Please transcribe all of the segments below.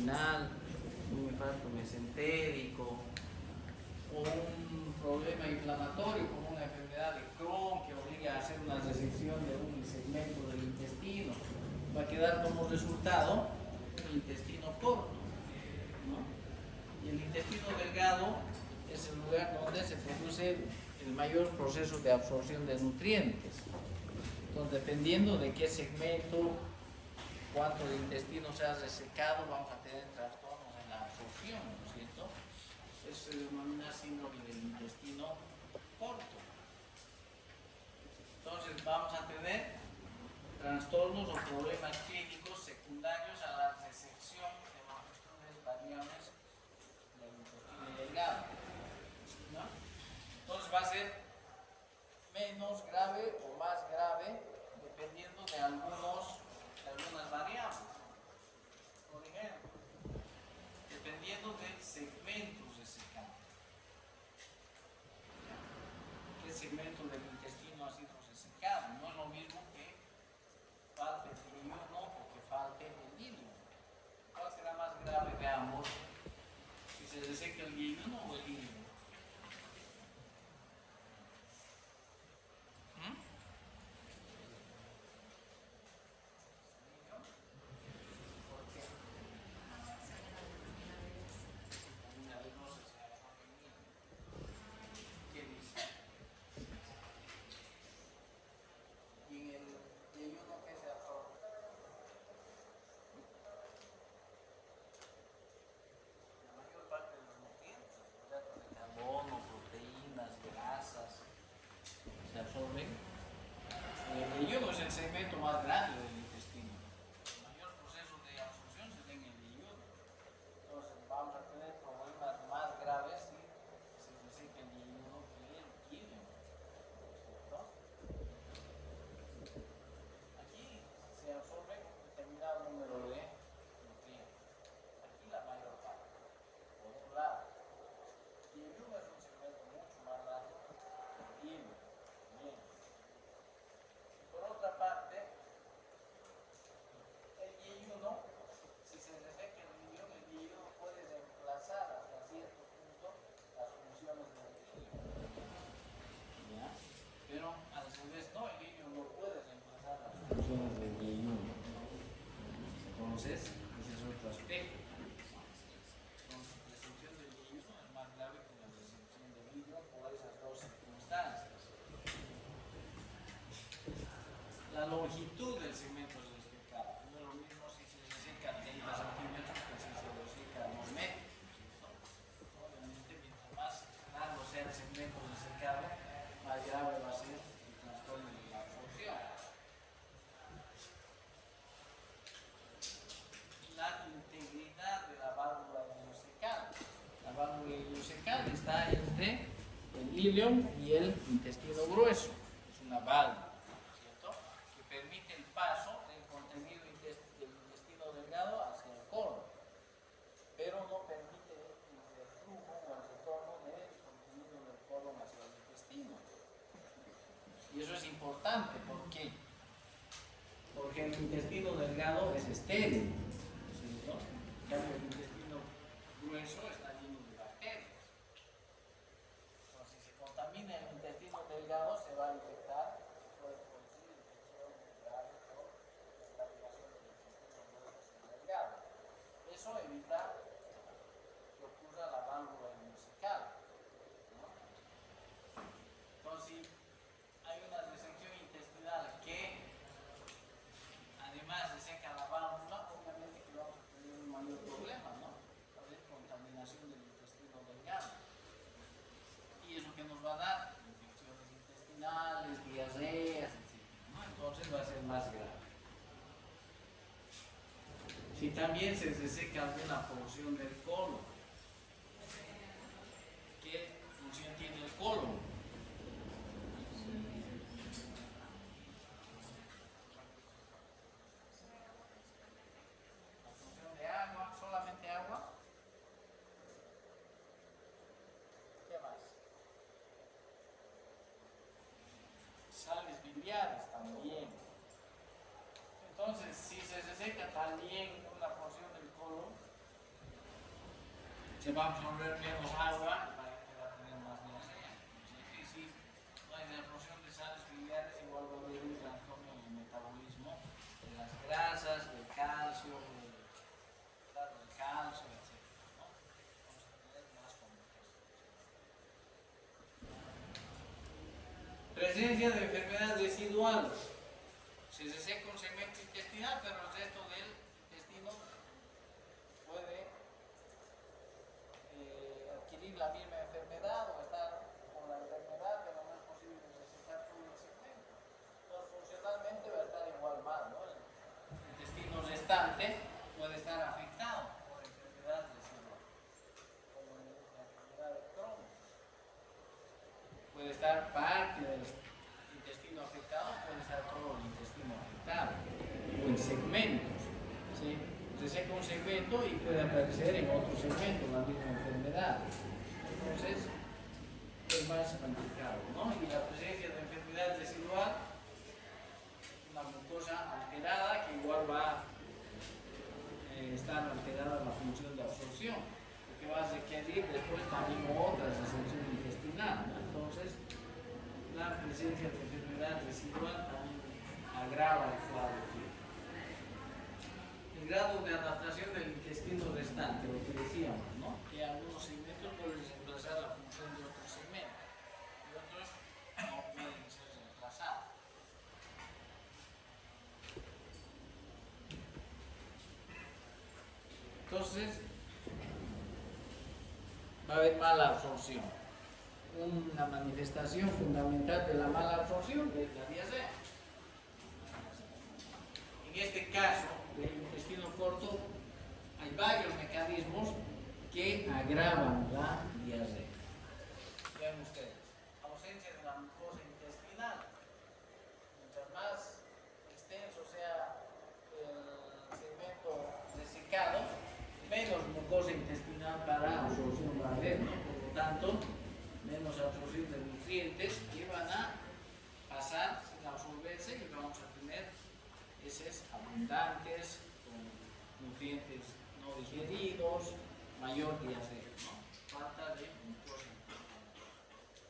renal, un infarto mesentérico, o un problema inflamatorio como una enfermedad de Crohn que obliga a hacer una resección de un segmento del intestino, va a quedar como resultado el intestino corto, ¿no? Y el intestino delgado es el lugar donde se produce el mayor proceso de absorción de nutrientes. Entonces, dependiendo de qué segmento, cuánto el intestino se ha resecado, vamos a tener trastornos en la absorción, ¿no es cierto? Eso se denomina síndrome del intestino corto. Entonces, vamos a tener trastornos o problemas clínicos secundarios a la resección de longitudes variables del intestino delgado, ¿no? Entonces va a ser menos grave o más grave dependiendo de algunas variables. Por ejemplo, dependiendo del segmento resecado. ¿Qué segmento del intestino ha sido resecado? No es lo mismo que falte el riñón o que falte el hilo. ¿Cuál será más grave de ambos? Si se reseca el riñón o el hilo. Se absorben. El yoduro es el segmento más grande del intestino. El mayor proceso de absorción se da en el yoduro. Entonces vamos a tener problemas más graves si se reseca el yoduro que el hilo. ¿Cierto? Aquí se absorbe un determinado número de nutrientes. Aquí la mayor parte. Por un lado. Y el yoduro es un segmento mucho más grande que el hilo. Bien. Por otra parte, el yeyuno, si se reseca el yeyuno puede reemplazar hasta cierto punto las funciones del hilo. ¿Ya? Pero a su vez no, el hilo no puede reemplazar las funciones del yeyuno. Entonces, ese es otro aspecto. Entonces, la resección del yeyuno es más grave que la resección del hilo por esas dos circunstancias. La longitud del segmento resecado. No es lo mismo si se reseca 30 centímetros que si se reseca 2 metros. Obviamente, mientras más largo sea el segmento resecado, más grave va a ser el trastorno de la absorción. La integridad de la válvula ileocecal. La válvula ileocecal está entre el ilion y el intestino grueso. Es una válvula, ¿cierto?, que permite el paso del contenido del intestino delgado hacia el colon, pero no permite el reflujo o el retorno del contenido del colon hacia el intestino. Y eso es importante, ¿por qué? Porque el intestino delgado es estéril, ¿cierto? En cambio, el intestino grueso está lleno de bacterias. Entonces, si se contamina el intestino delgado, se va a infectar, puede producir infecciones graves por contaminación del intestino grueso y delgado. Eso evita que ocurra la válvula ileocecal, ¿no? Entonces, si hay una resección intestinal que además reseca la válvula, obviamente que vamos a tener un mayor problema, ¿no? Va a haber contaminación del intestino delgado. Y eso que nos va a dar infecciones intestinales, diarreas, etc., ¿no? Entonces va a ser más grave. Si también se reseca alguna porción del colon, ¿qué función tiene el colon? La función de agua, solamente agua. ¿Qué más? Sales biliares también. Entonces, si se reseca también una porción del colon, se va a absorber menos agua, el paciente va a tener más diarrea. Y si no hay absorción de sales biliares, igual va a haber un trastorno en el metabolismo de las grasas, del calcio, etc. ¿No? Vamos a tener más complicaciones. Presencia de enfermedades residuales. Se reseca un segmento intestinal, pero el resto del intestino puede adquirir la misma enfermedad o estar con la enfermedad, pero no es posible resecar todo el segmento. Entonces, funcionalmente va a estar igual mal, ¿no? El intestino restante puede estar afectado por enfermedad residual, como la enfermedad de Crohn. Puede estar parte del intestino afectado, puede estar todo el intestino afectado, o en segmentos, ¿sí? Se seca un segmento y puede aparecer en otro segmento la misma enfermedad. Entonces, es más complicado, ¿no? Y la presencia de enfermedad residual, una mucosa alterada que igual va a estar alterada la función de absorción, porque va a requerir después también otra resección intestinal, ¿no? Entonces, la presencia de enfermedad residual también agrava el cuadro clínico. El grado de adaptación del intestino restante, lo que decíamos, ¿no? Que algunos segmentos pueden reemplazar la función de otros segmentos y otros no pueden ser reemplazados. Entonces, va a haber mala absorción. Una manifestación fundamental de la mala absorción es la diarrea. En este caso del intestino corto hay varios mecanismos que agravan la diarrea. Vean ustedes, ausencia de la mucosa intestinal. Mientras más extenso sea el segmento resecado, menos mucosa intestinal para absorción va a haber, ¿no? Por lo tanto, menos absorción de nutrientes que van a pasar sin absorberse y vamos a tener heces abundantes con nutrientes no digeridos, mayor diarrea, ¿no? Falta de mucosa intestinal,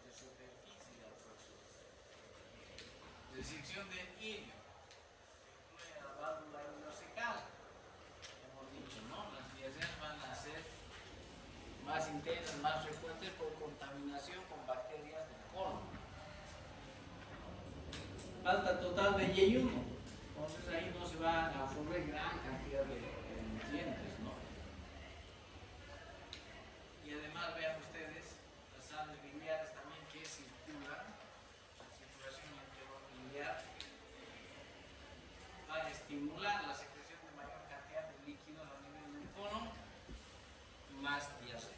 de superficie de absorción. Resección del ilio, incluye la válvula ileocecal, hemos dicho, ¿no? Las diarreas van a ser más intensas, más frecuentes por contaminación con bacterias del colon. Falta total de yeyuno, entonces ahí no se va a absorber gran cantidad de nutrientes, ¿no? Y además vean ustedes las sales biliares también que circulan, la circulación enterobiliar va a estimular la secreción de mayor cantidad de líquidos a nivel del colon, más diarrea.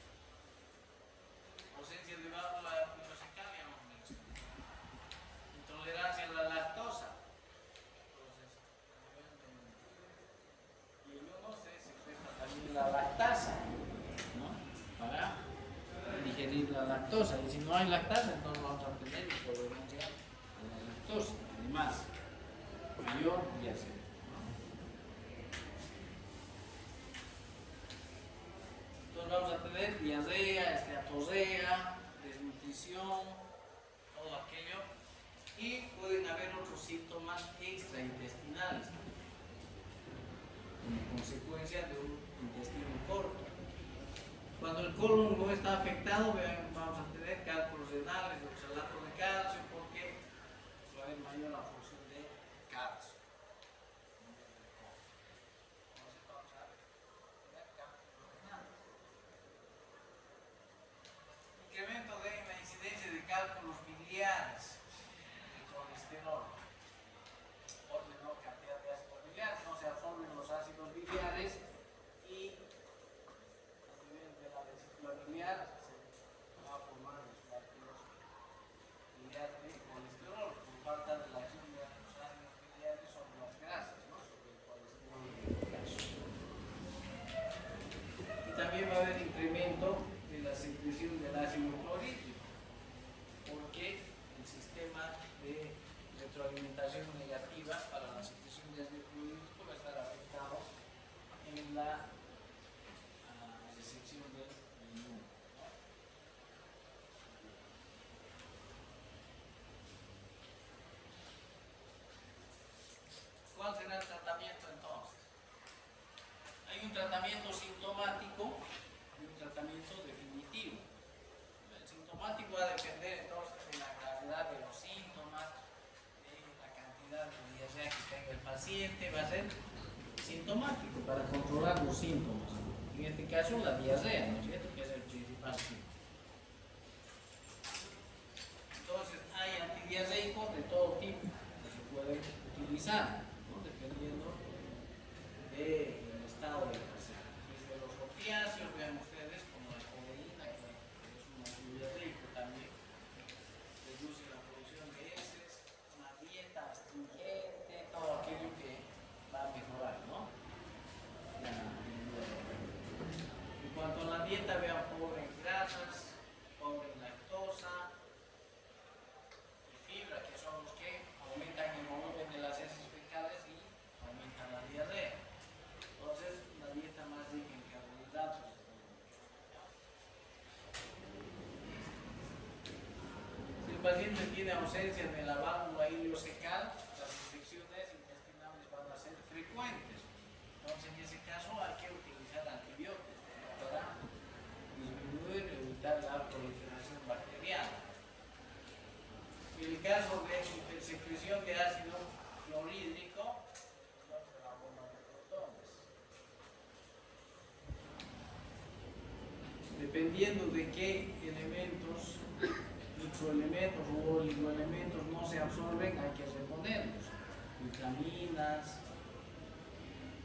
Ausencia de válvula ileocecal, ya hemos mencionado. Intolerancia a la lactosa. Entonces, y yo no sé si afecta también la lactasa, ¿no? Para digerir la lactosa. Y si no hay lactasa, entonces vamos a tener intolerancia a la lactosa. Además, mayor diarrea. Entonces vamos a tener diarrea, esteatorrea, desnutrición, todo aquello, y pueden haber otros síntomas extraintestinales como consecuencia de un intestino corto. Cuando el colon no está afectado, vamos a tener cálculos renales, oxalato de calcio, porque va a haber mayor absorción de calcio. Entonces vamos a tener cálculos renales. Incremento de la incidencia de cálculos biliares, de colesterol, por menor cantidad de ácido biliar, no se absorben los ácidos biliares y a nivel de la vesícula biliar se va a formar los cálculos biliares de colesterol por falta de la acción ¿Cuál será el tratamiento entonces? Hay un tratamiento sintomático y un tratamiento definitivo. El sintomático va a depender entonces de la gravedad de los síntomas, de la cantidad de diarrea que tenga el paciente, va a ser sintomático para controlar los síntomas. En este caso la diarrea, ¿no es cierto? Que es el principal síntoma. Entonces hay antidiarreicos de todo tipo que se pueden utilizar, ¿no? Dependiendo del estado del paciente. Desde los opiáceos, vean ustedes, como la codeína, que es un antidiarreico también, reduce la producción de heces, una dieta astringente, todo aquello que va a mejorar, ¿no? En cuanto a la dieta, vean, pobre en grasas, pobre en lactosa y fibra, que son los que aumentan el volumen de las heces fecales y aumentan la diarrea. Entonces, una dieta más rica en carbohidratos. Si el paciente tiene ausencia de la válvula ileocecal, las infecciones intestinales van a ser frecuentes. Entonces, en ese caso hay que utilizar antibióticos, ¿no? Para disminuir y evitar la proliferación bacteriana. En el caso de secreción de ácido clorhídrico, entonces la bomba de protones. Dependiendo de qué elementos, microelementos o oligoelementos no se absorben, hay que reponerlos. Vitaminas,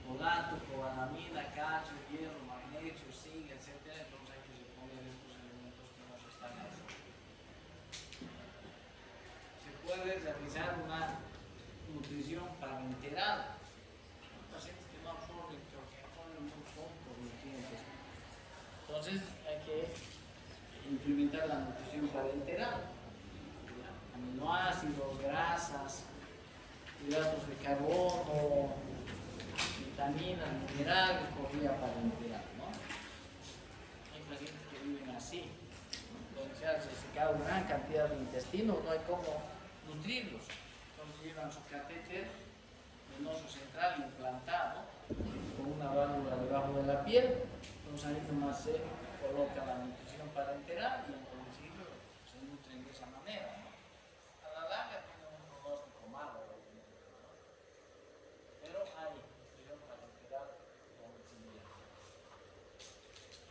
folato, cobalamina, calcio, hierro, magnesio, zinc, etc. Entonces hay que reponer estos elementos que no se están absorbiendo. Se puede realizar una nutrición parenteral. Pacientes que no absorben, pero que absorben muy pocos nutrientes. Entonces hay que implementar la nutrición parenteral. Aminoácidos, grasas, hidratos de carbono, vitaminas, minerales por vía parenteral, ¿no? Hay pacientes que viven así, donde se ha resecado gran cantidad de intestino, no hay cómo nutrirlos. Entonces llevan su catéter venoso central implantado con una válvula debajo de la piel. Entonces ahí nomás se coloca la nutrición parenteral y en principio se nutren de esa manera, ¿no? A la larga tiene un pronóstico malo, pero hay nutrición parenteral con el siguiente.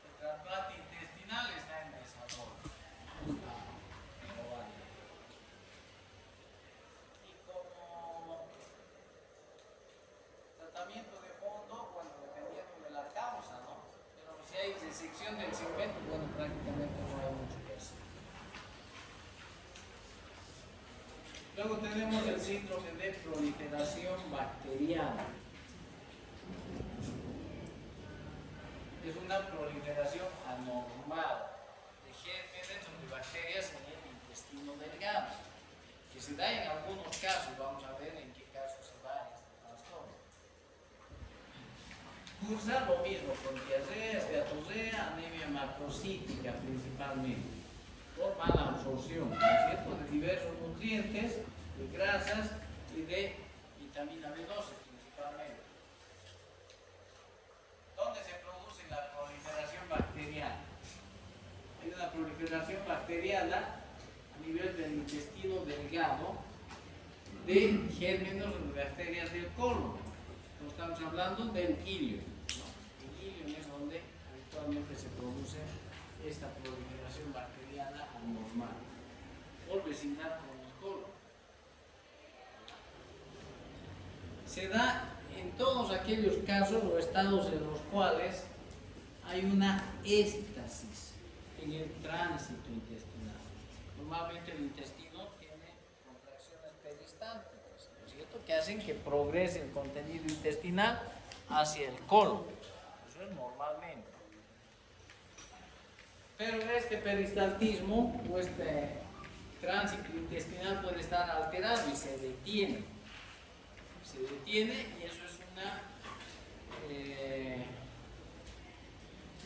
El trasplante intestinal está en desarrollo. Y como tratamiento de fondo, bueno, dependiendo de la causa, ¿no? Pero si hay resección del segmento, bueno, prácticamente no hay mucho que hacer. Luego tenemos el síndrome de proliferación bacteriana. Es una proliferación anormal de gérmenes o de bacterias en el intestino delgado, que se da en algunos casos. Vamos a ver en qué casos se da este trastorno. Cursa lo mismo con diarrea, esteatosea, anemia macrocítica principalmente, por mala absorción, ¿no es cierto?, de diversos nutrientes, de grasas y de vitamina B12 principalmente. ¿Dónde se produce la proliferación bacteriana? Hay una proliferación bacteriana a nivel del intestino delgado de gérmenes o de bacterias del colon. Entonces estamos hablando del ilio, ¿no? El ilio es donde habitualmente se produce esta proliferación bacteriana anormal, por vecindad con el colon. Se da en todos aquellos casos o estados en los cuales hay una éstasis en el tránsito intestinal. Normalmente el intestino tiene contracciones peristálticas, ¿no es cierto?, que hacen que progrese el contenido intestinal hacia el colon. Eso es normalmente. Pero este peristaltismo o este tránsito intestinal puede estar alterado y se detiene. Se detiene y eso es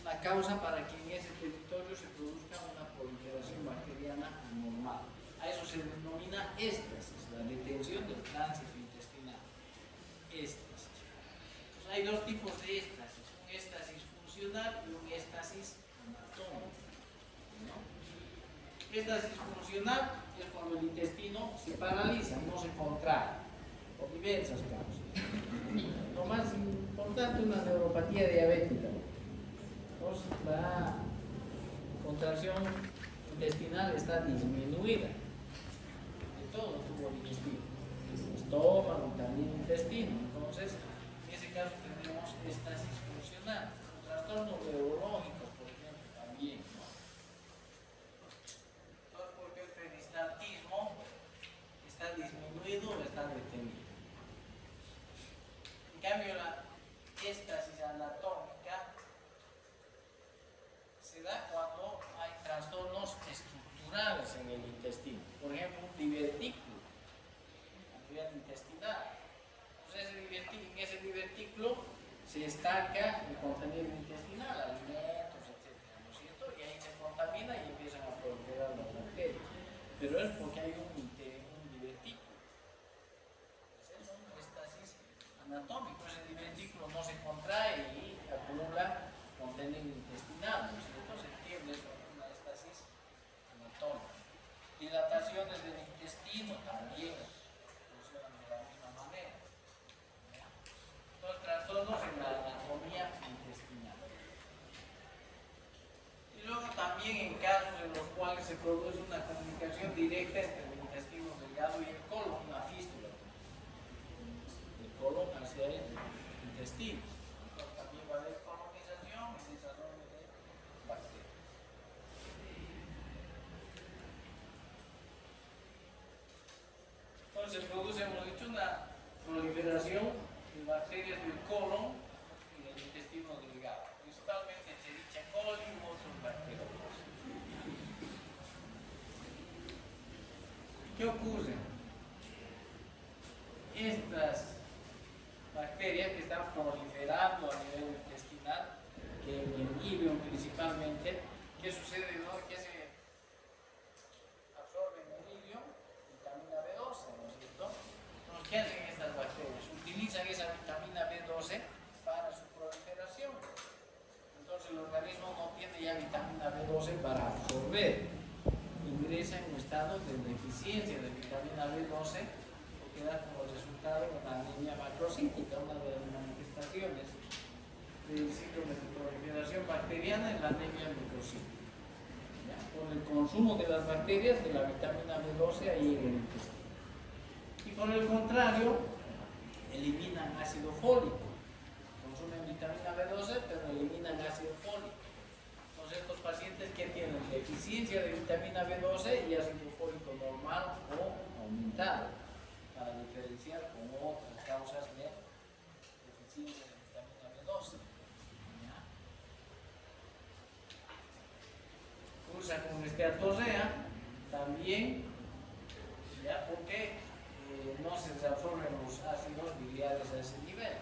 una causa para que en ese territorio se produzca una proliferación bacteriana anormal. A eso se denomina éstasis, la detención del tránsito intestinal. hay dos tipos de éxtasis, un éxtasis funcional y un éxtasis anatómico, ¿no? Éxtasis funcional es cuando el intestino se paraliza, no se contrae, por diversas causas. Lo más importante, una neuropatía diabética. Entonces, la contracción intestinal está disminuida de todo el tubo digestivo, estómago, también intestino. Entonces, en ese caso tenemos éxtasis funcional. Trastornos neurológicos, por ejemplo, también, ¿no? Entonces, porque el peristaltismo está disminuido o está detenido. En cambio, la éxtasis anatómica se da cuando hay trastornos estructurales en el intestino. Por ejemplo, un divertículo a nivel intestinal. Entonces, en ese divertículo se estanca el contenido intestinal, alimentos, etc., ¿no es cierto? Y ahí se contamina y empiezan a proliferar las bacterias. Pero es porque hay un divertículo. Ese es un éxtasis anatómico. Ese divertículo no se contrae y acumula contenido intestinal, ¿no es cierto? Se entiende eso, una éxtasis anatómica. Dilataciones del intestino también funcionan de la misma manera. Entonces, trastornos en la anatomía intestinal. Y luego también en casos en los cuales se produce una comunicación directa entre el intestino delgado y el colon, una fístula. El colon hacia el intestino. Entonces, también va a haber colonización y desarrollo de bacterias. Entonces se produce, hemos dicho, una proliferación de bacterias del colon y del intestino delgado, principalmente Escherichia coli y otros bacterias. ¿Qué ocurre? Estas bacterias que están proliferando a nivel intestinal, que en el ileum principalmente, ¿qué sucede? ¿No? Que se absorben en el ileum vitamina B12, ¿no es cierto? Entonces, ¿qué hacen estas bacterias? Utilizan esa vitamina B12 para su proliferación. Entonces el organismo no tiene ya vitamina B12 para absorber. Ingresa en un estado de deficiencia de vitamina B12, que da como resultado una anemia macrocítica. Una de las manifestaciones del síndrome de proliferación bacteriana es la anemia microcítica. Por el consumo de las bacterias de la vitamina B12 ahí en el intestino. Y por el contrario, eliminan ácido fólico. Consumen vitamina B12, pero eliminan ácido fólico. Entonces, estos pacientes que tienen deficiencia de vitamina B12 y ácido fólico normal o aumentado, para diferenciar con otras causas de deficiencia de vitamina B12. ¿Ya? Cursa con esteatosea también, ¿ya? Porque no se absorben los ácidos biliares a ese nivel.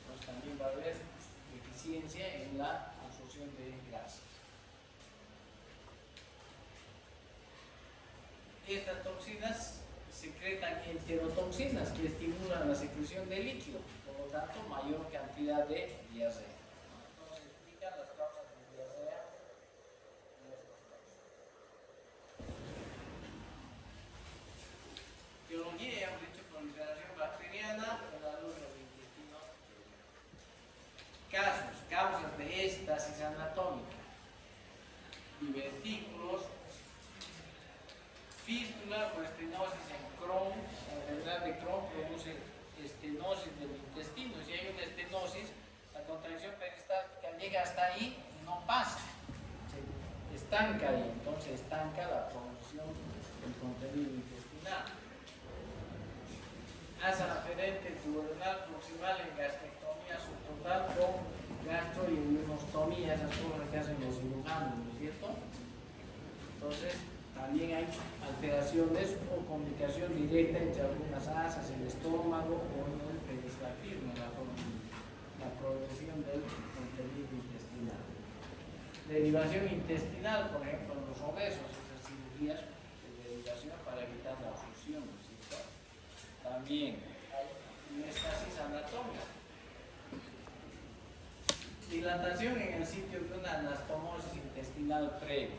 Entonces también va a haber deficiencia en la absorción de grasa. Estas toxinas secretan enterotoxinas que estimulan la secreción de líquido, por lo tanto mayor cantidad de diarrea. Entonces explican las causas de diarrea en estos casos. Etiología, hemos dicho proliferación bacteriana en la luz del intestino. Causas de éxtasis anatómica, divertículos, fístula o estenosis en Crohn. La enfermedad de Crohn produce estenosis del intestino. Si hay una estenosis, la contracción peristáltica llega hasta ahí y no pasa, se estanca ahí, entonces estanca la producción del contenido intestinal. Asa aferente duodenal proximal en gastrectomía subtotal con gastroilenostomía, esas cosas que hacen los cirujanos, ¿no es cierto? Entonces, también hay alteraciones o comunicación directa entre algunas asas, el estómago o el peristaltismo, la progresión del contenido intestinal. Derivación intestinal, por ejemplo, en los obesos, esas cirugías de derivación para evitar la obstrucción, ¿no es cierto? También hay un éxtasis anatómico. Dilatación en el sitio de una anastomosis intestinal previa.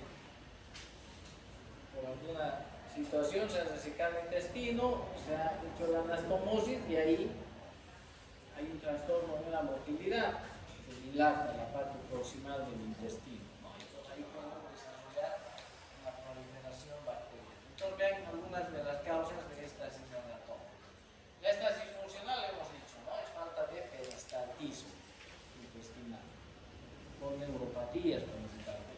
Por alguna situación se ha resecado el intestino, se ha hecho la anastomosis y ahí hay un trastorno de la motilidad, se dilata la parte proximal del intestino, ¿no? Entonces ahí podemos desarrollar una proliferación bacteriana. Entonces vean algunas de las causas de éstasis anatómica. La éstasis funcional hemos dicho, ¿no? Es falta de peristaltismo intestinal, por neuropatías principalmente.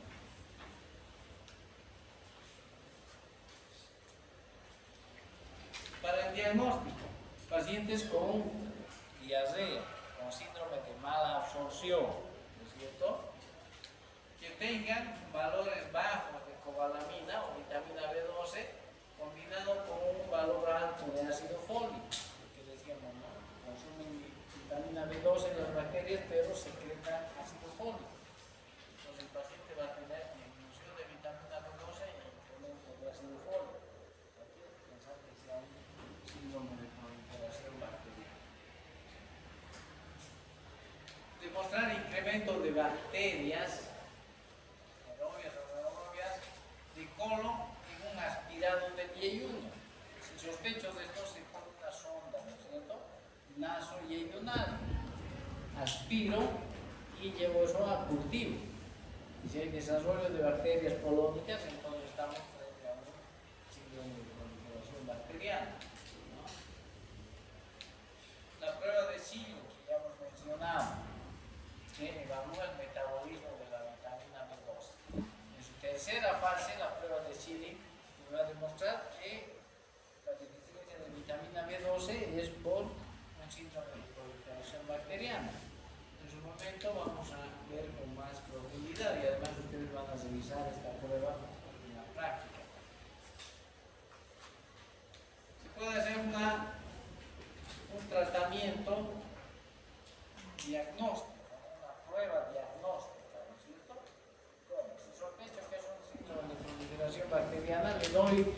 Para el diagnóstico, pacientes con diarrea, con síndrome de mala absorción, ¿no es cierto? Que tengan valores bajos de cobalamina o vitamina B12 combinado con un valor alto de ácido fólico, que decíamos, ¿no? Consumen vitamina B12 las bacterias, pero secretan ácido fólico. Entonces el paciente va a tener disminución de vitamina B12 e incremento de ácido fólico. Aquí hay que pensar que sea un síndrome de proliferación bacteriana. Demostrar incremento de bacterias aerobias o anaerobias de colon en un aspirado del yeyuno. Si sospecho de esto, se pone una sonda, ¿no es cierto? Naso-yeyunal. Aspiro y llevo eso a cultivo. Y si hay desarrollo de bacterias colónicas, entonces estamos frente a un síndrome de proliferación bacteriana, ¿no? La prueba de Silo, que ya hemos mencionado, que evalúa el metabolismo de la vitamina B12. En su tercera fase, la prueba de Schilling va a demostrar que la deficiencia de vitamina B12 es por un síndrome de proliferación bacteriana. En su momento vamos a ver con más profundidad y además ustedes van a revisar esta prueba en la práctica. Se puede hacer un tratamiento diagnóstico, prueba diagnóstica, ¿no es cierto? Bueno, si sospecho que es un síndrome de proliferación bacteriana, le doy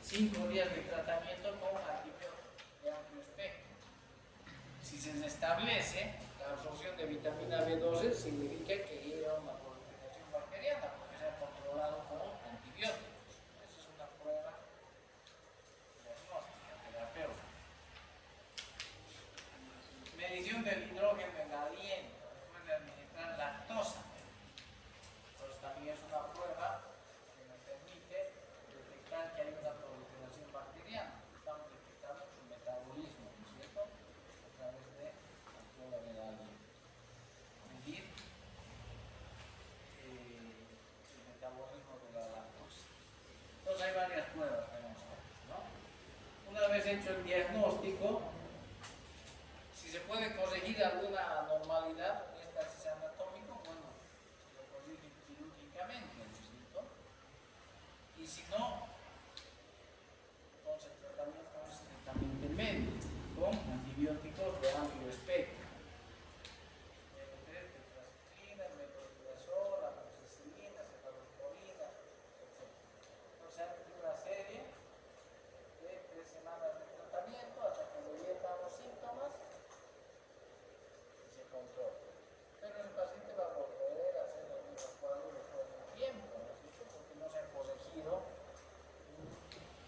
5 días de tratamiento con antibióticos de amplio espectro. Si se establece la absorción de vitamina B12, significa que lleva una proliferación bacteriana, porque se ha controlado con antibióticos. Esa es una prueba diagnóstica, terapéutica. Medición del hidrógeno en aliento después de administrar lactosa. Entonces también es una prueba que me permite detectar que hay una proliferación bacteriana. Estamos detectando su metabolismo, ¿no es cierto? A través de la prueba del aliento. Medir el metabolismo de la lactosa. Entonces hay varias pruebas que vamos a hacer, ¿no? Una vez hecho el diagnóstico, se puede corregir alguna anormalidad en éstasis anatómico, bueno, se lo corrige quirúrgicamente, ¿no es cierto? Y si no, entonces el tratamiento es estrictamente médico, con antibióticos de amplio espectro. Tetraciklina, metronidazol, amoxicilina, cefalosporina, etc. Entonces hay una serie de 3 semanas de tratamiento hasta que reviertan los síntomas. Control. Pero el paciente va a volver a hacer los mismos cuadros después de un tiempo, ¿no es cierto? Porque no se ha corregido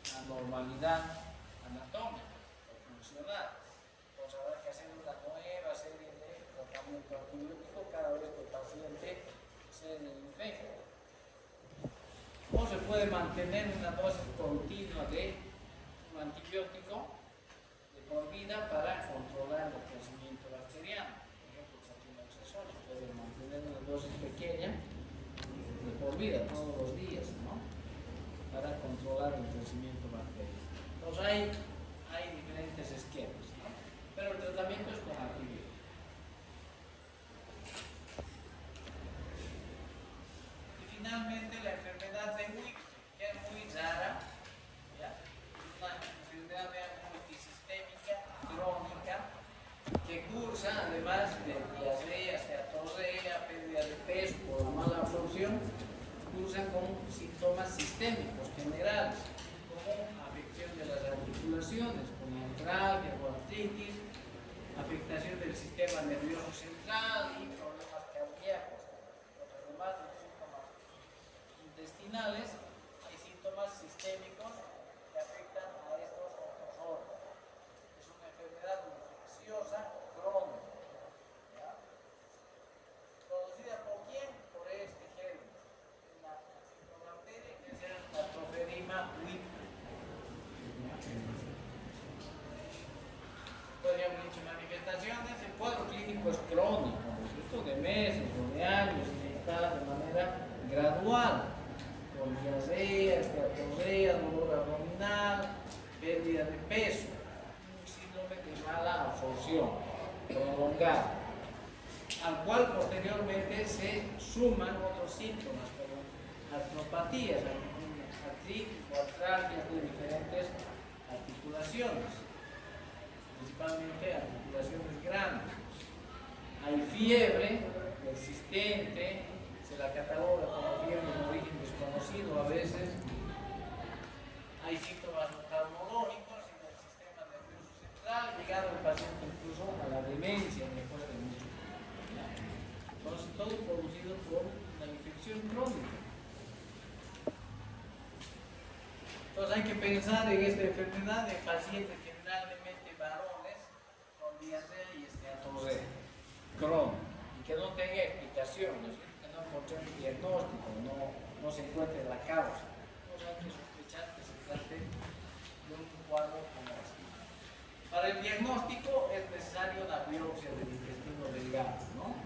una normalidad anatómica o funcional. Entonces habrá que hacer una nueva serie de tratamiento antibiótico cada vez que el paciente se infecta. O se puede mantener una dosis continua de un antibiótico de por vida para controlar el crecimiento bacteriano. Se puede mantener una dosis pequeña de por vida todos los días, ¿no? Para controlar el crecimiento bacteriano. Entonces hay diferentes esquemas, ¿no? Pero el tratamiento es con antibióticos. Y finalmente la enfermedad de Wick, que es muy rara, ¿ya? Una enfermedad multisistémica, crónica, que cursa, además de diarrea, esteatorrea, pérdida de peso por mala absorción, cursa con síntomas sistémicos generales, como afección de las articulaciones, como artralgia o artritis, afección afectación del sistema nervioso central y problemas cardíacos. Además de síntomas intestinales, hay síntomas sistémicos que afectan a estos otros órganos. Es una enfermedad infecciosa crónica, ¿ya? ¿Producida por quién? Por este germen. Una bacteria que se llama la Tropheriма wipp. Podríamos dicho manifestaciones, el cuadro clínico es crónico, ¿no? De meses o de años, y está de manera gradual, con diarrea, esteatosea, dolor abdominal, pérdida de peso, un síndrome de mala absorción prolongada, al cual posteriormente se suman otros síntomas como artropatías, artritis o artralgias de diferentes articulaciones, principalmente articulaciones grandes. Hay fiebre persistente, se la cataloga como fiebre de origen desconocido a veces. Hay síntomas oftalmológicos en el sistema nervioso central, llegando el paciente incluso a la demencia después de mucho tiempo. Entonces, todo producido por una infección crónica. Entonces, hay que pensar en esta enfermedad de pacientes generalmente varones con diarrea y esteatosea crónica y que no tenga explicación, ¿no? Que no encontré un diagnóstico, no se encuentre la causa. Entonces, hay que sospechar que se trate de un cuadro como este. Para el diagnóstico es necesario la biopsia del intestino delgado, ¿no?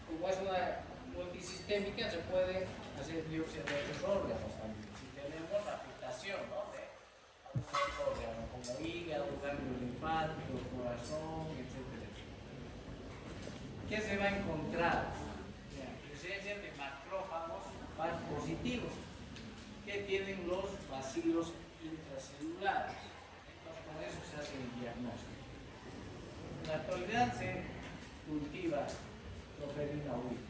Como es una multisistémica, se puede hacer biopsia de otros órganos también. Si tenemos afectación, ¿no? De algún órgano como hígado, ganglio linfático, corazón, etc. ¿Qué se va a encontrar? Presencia de macrófagos positivos que tienen los bacilos intracelulares. Entonces, con eso se hace el diagnóstico. En la actualidad se cultiva Tropherima wipp.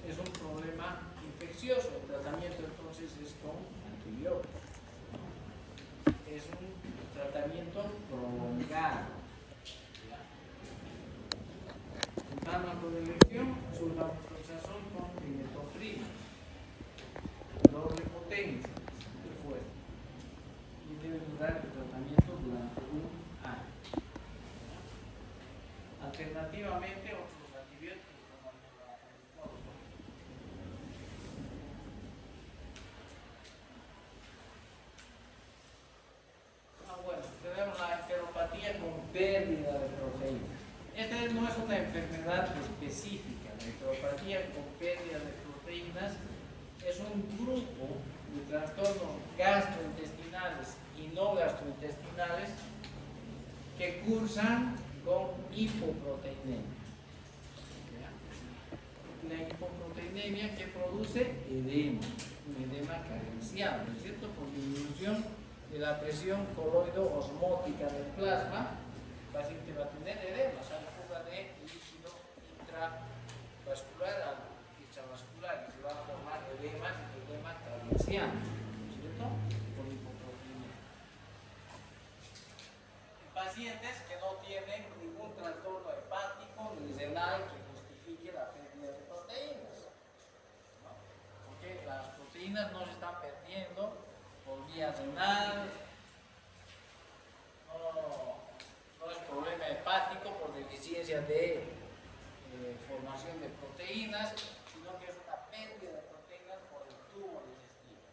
Es un problema infeccioso. El tratamiento entonces es con antibióticos. Es un tratamiento prolongado. Un fármaco de elección, sulfasalazón con dimetoprina, doble potencia, súper fuerte. Y debe durar el tratamiento durante un año. Alternativamente, otros antibióticos como el cloroformo. Bueno, tenemos la enteropatía con pérdida de proteínas. Esta no es una enfermedad específica. La enteropatía con pérdida de proteínas es un grupo de trastornos gastrointestinales y no gastrointestinales que cursan con hipoproteinemia. La hipoproteinemia que produce edema, un edema carencial, ¿no es cierto? Por disminución de la presión coloido-osmótica del plasma, el paciente va a tener edema, o sea, fuga de líquido intravascular al extravascular y se va a formar edema carencial, ¿no es cierto? Por hipoproteinemia. Pacientes que no tienen ningún trastorno hepático ni renal que justifique la pérdida de proteínas, ¿no? Porque las proteínas no se están perdiendo por vía renal, no es problema hepático por deficiencia de formación de proteínas, sino que es una pérdida de proteínas por el tubo digestivo.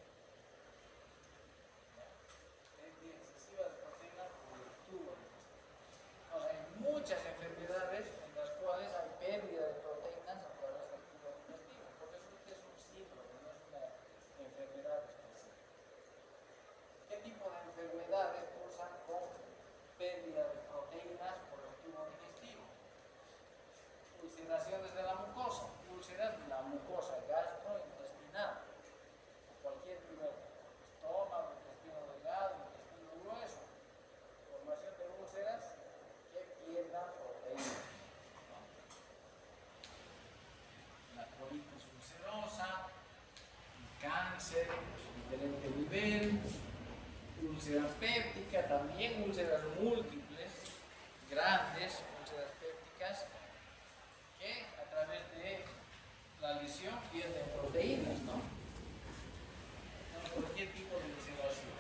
Pérdida excesiva de proteínas por el tubo digestivo. O sea, hay muchas enfermedades en las cuales hay pérdida de proteínas a través del tubo digestivo. Por eso es un síndrome, no es una enfermedad específica. ¿Qué tipo de enfermedades cursan con pérdida de proteínas por el tubo digestivo? Ulceraciones de la mucosa, úlceras de la mucosa gastrointestinal, a cualquier nivel, estómago, intestino delgado, intestino grueso, formación de úlceras que pierdan proteínas. La colitis ulcerosa, cáncer de diferente nivel, úlcera péptica, también úlceras múltiples, grandes, úlceras pépticas, que a través de la lesión pierden proteínas, ¿no? Cualquier tipo de ulceración.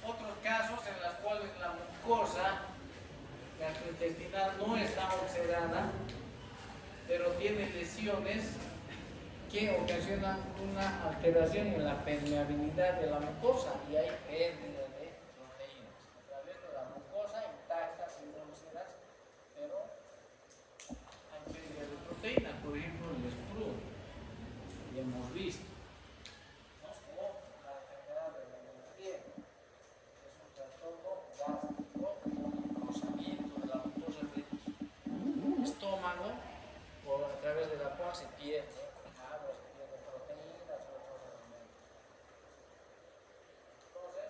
Otros casos en los cuales la mucosa gastrointestinal no está ulcerada, pero tiene lesiones que ocasionan una alteración en la permeabilidad de la mucosa y hay pérdida de proteínas a través de la mucosa intacta, sin úlceras, pero hay pérdida de proteínas, por ejemplo el sprue, y hemos visto, ¿no? O la enfermedad de la membrana, que es un trastorno gástrico, engrosamiento de la mucosa del estómago, o a través de la cual se pierde agua, se pierde proteínas y otros alimentos. Entonces,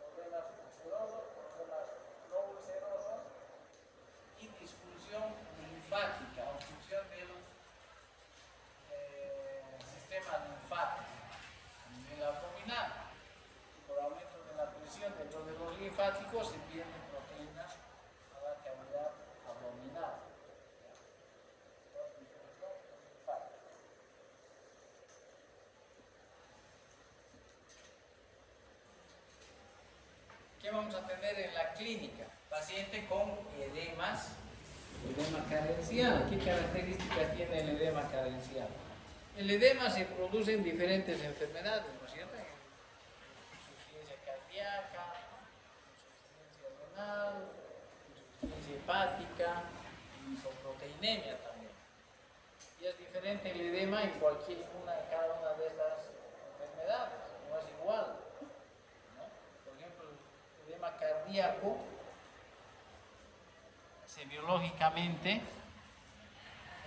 problemas ulcerosos, problemas no ulcerosos y disfunción linfática, obstrucción del sistema linfático a nivel abdominal. Por aumento de la presión dentro de los linfáticos se pierden proteínas a la cavidad abdominal. ¿Qué vamos a tener en la clínica? Paciente con edemas, edema carencial. ¿Qué características tiene el edema carencial? El edema se produce en diferentes enfermedades, ¿no es cierto? Insuficiencia cardíaca, insuficiencia renal, insuficiencia hepática, hipoproteinemia también. Y es diferente el edema en cada una de estas enfermedades, no es igual. Cardíaco, biológicamente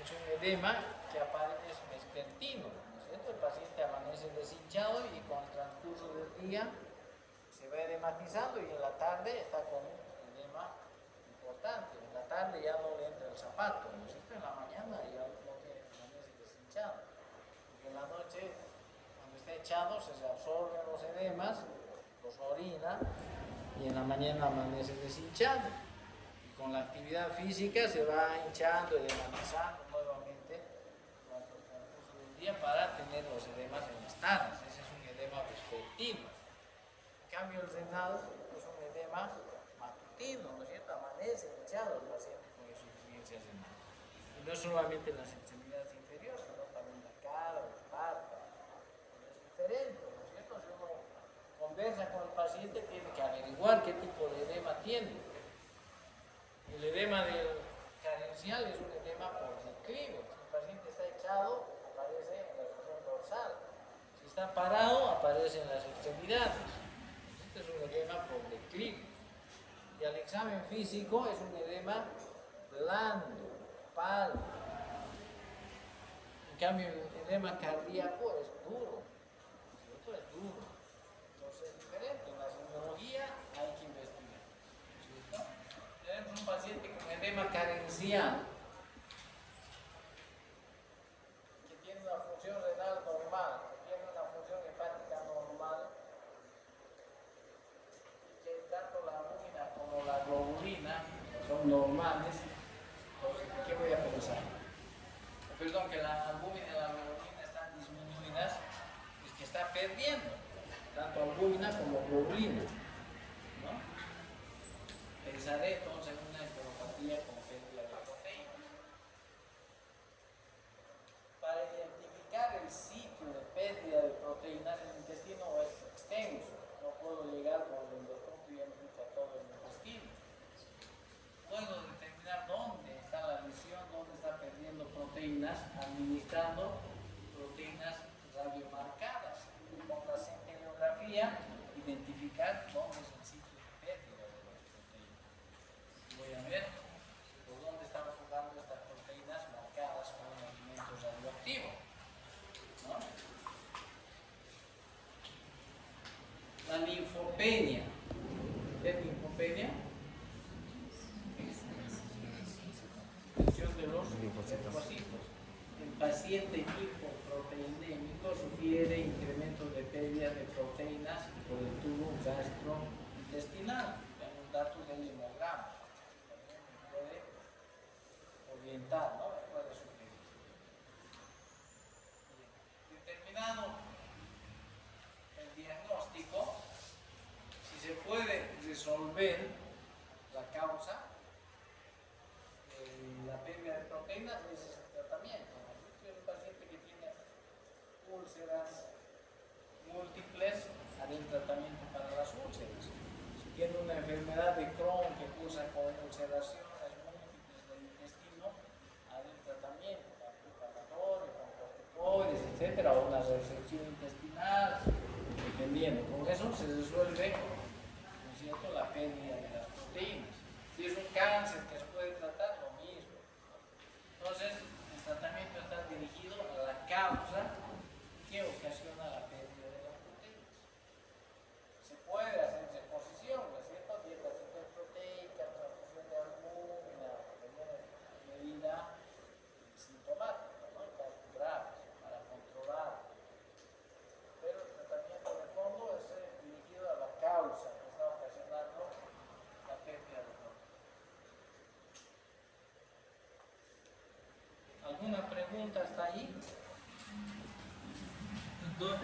es un edema que aparece vespertino, ¿no es cierto? El paciente amanece deshinchado y con el transcurso del día se va edematizando y en la tarde está con un edema importante. En la tarde ya no le entra el zapato, ¿no es cierto? En la mañana ya no tiene, amanece deshinchado. Porque en la noche, cuando está echado, se absorben los edemas, los orina, y en la mañana amanece deshinchado. Y con la actividad física se va hinchando, edematizando nuevamente durante el transcurso del día para tener los edemas en las tardes. Ese es un edema vespertino. En cambio, el renal es un edema matutino, ¿no es cierto? Amanece hinchado el paciente con insuficiencia renal. Y no solamente en las extremidades inferiores, sino también la cara, los párpados. Es diferente, ¿no es cierto? Si uno conversa con el paciente, tiene que averiguar qué tipo de edema tiene. El edema del carencial es un edema por declive. Si el paciente está echado, aparece en la región dorsal. Si está parado, aparece en las extremidades. Este es un edema por declive. Y al examen físico es un edema blando, pálido. En cambio, el edema cardíaco es duro. ¿Cierto? Es duro. Entonces es diferente. En la semiología hay que investigar. ¿Cierto? Tenemos un paciente con edema carencial que tiene una función renal normal, que tiene una función hepática normal, y que tanto la albúmina como la globulina son normales. Entonces, ¿qué voy a pensar? Perdón, que la albúmina y la globulina están disminuidas, es que está perdiendo tanto albúmina como globulina, ¿no? Pensaré entonces en una enteropatía con pérdida de proteínas. Para identificar el sitio de pérdida de proteínas, el intestino es extenso, no puedo llegar con el endoscopio y a todo el intestino. Puedo determinar dónde está la lesión, dónde está perdiendo proteínas, administrando proteínas radiomarcadas. Con la centelografía, identificar dónde es el sitio de pérdida de las proteínas. Voy a ver por dónde están jugando estas proteínas marcadas con alimentos radioactivos, ¿no? La linfopenia. ¿Qué es linfopenia? De los linfocitos. El paciente hipoproteinémico sugiere incremento de pérdida de proteínas por el tubo gastrointestinal. En un datos del hemograma. También me puede orientar, ¿no? Me puede sugerir. Bien. Determinado el diagnóstico, si se puede resolver la causa, la pérdida de proteínas, ese es el tratamiento. Si es un paciente que tiene úlceras múltiples, haré el tratamiento para las úlceras. Si tiene una enfermedad de Crohn que cursa con ulceraciones múltiples del intestino, haré el tratamiento con antiinflamatorios, con corticoides, etcétera, o una resección intestinal, dependiendo. Con eso se resuelve, ¿no es cierto?, la pérdida de las proteínas. Si es un cáncer que se puede tratar, lo mismo. Entonces, el tratamiento está dirigido a la causa que ocasiona la pérdida de las proteínas. Se puede hacer reposición, ¿no es cierto? Dieta hiperproteica, transfusión de albúmina, en medida sintomática, ¿no? En casos graves, para controlar. Pero el tratamiento de fondo es dirigido a la causa que está ocasionando la pérdida de proteínas. ¿Alguna pregunta hasta ahí? Doctor,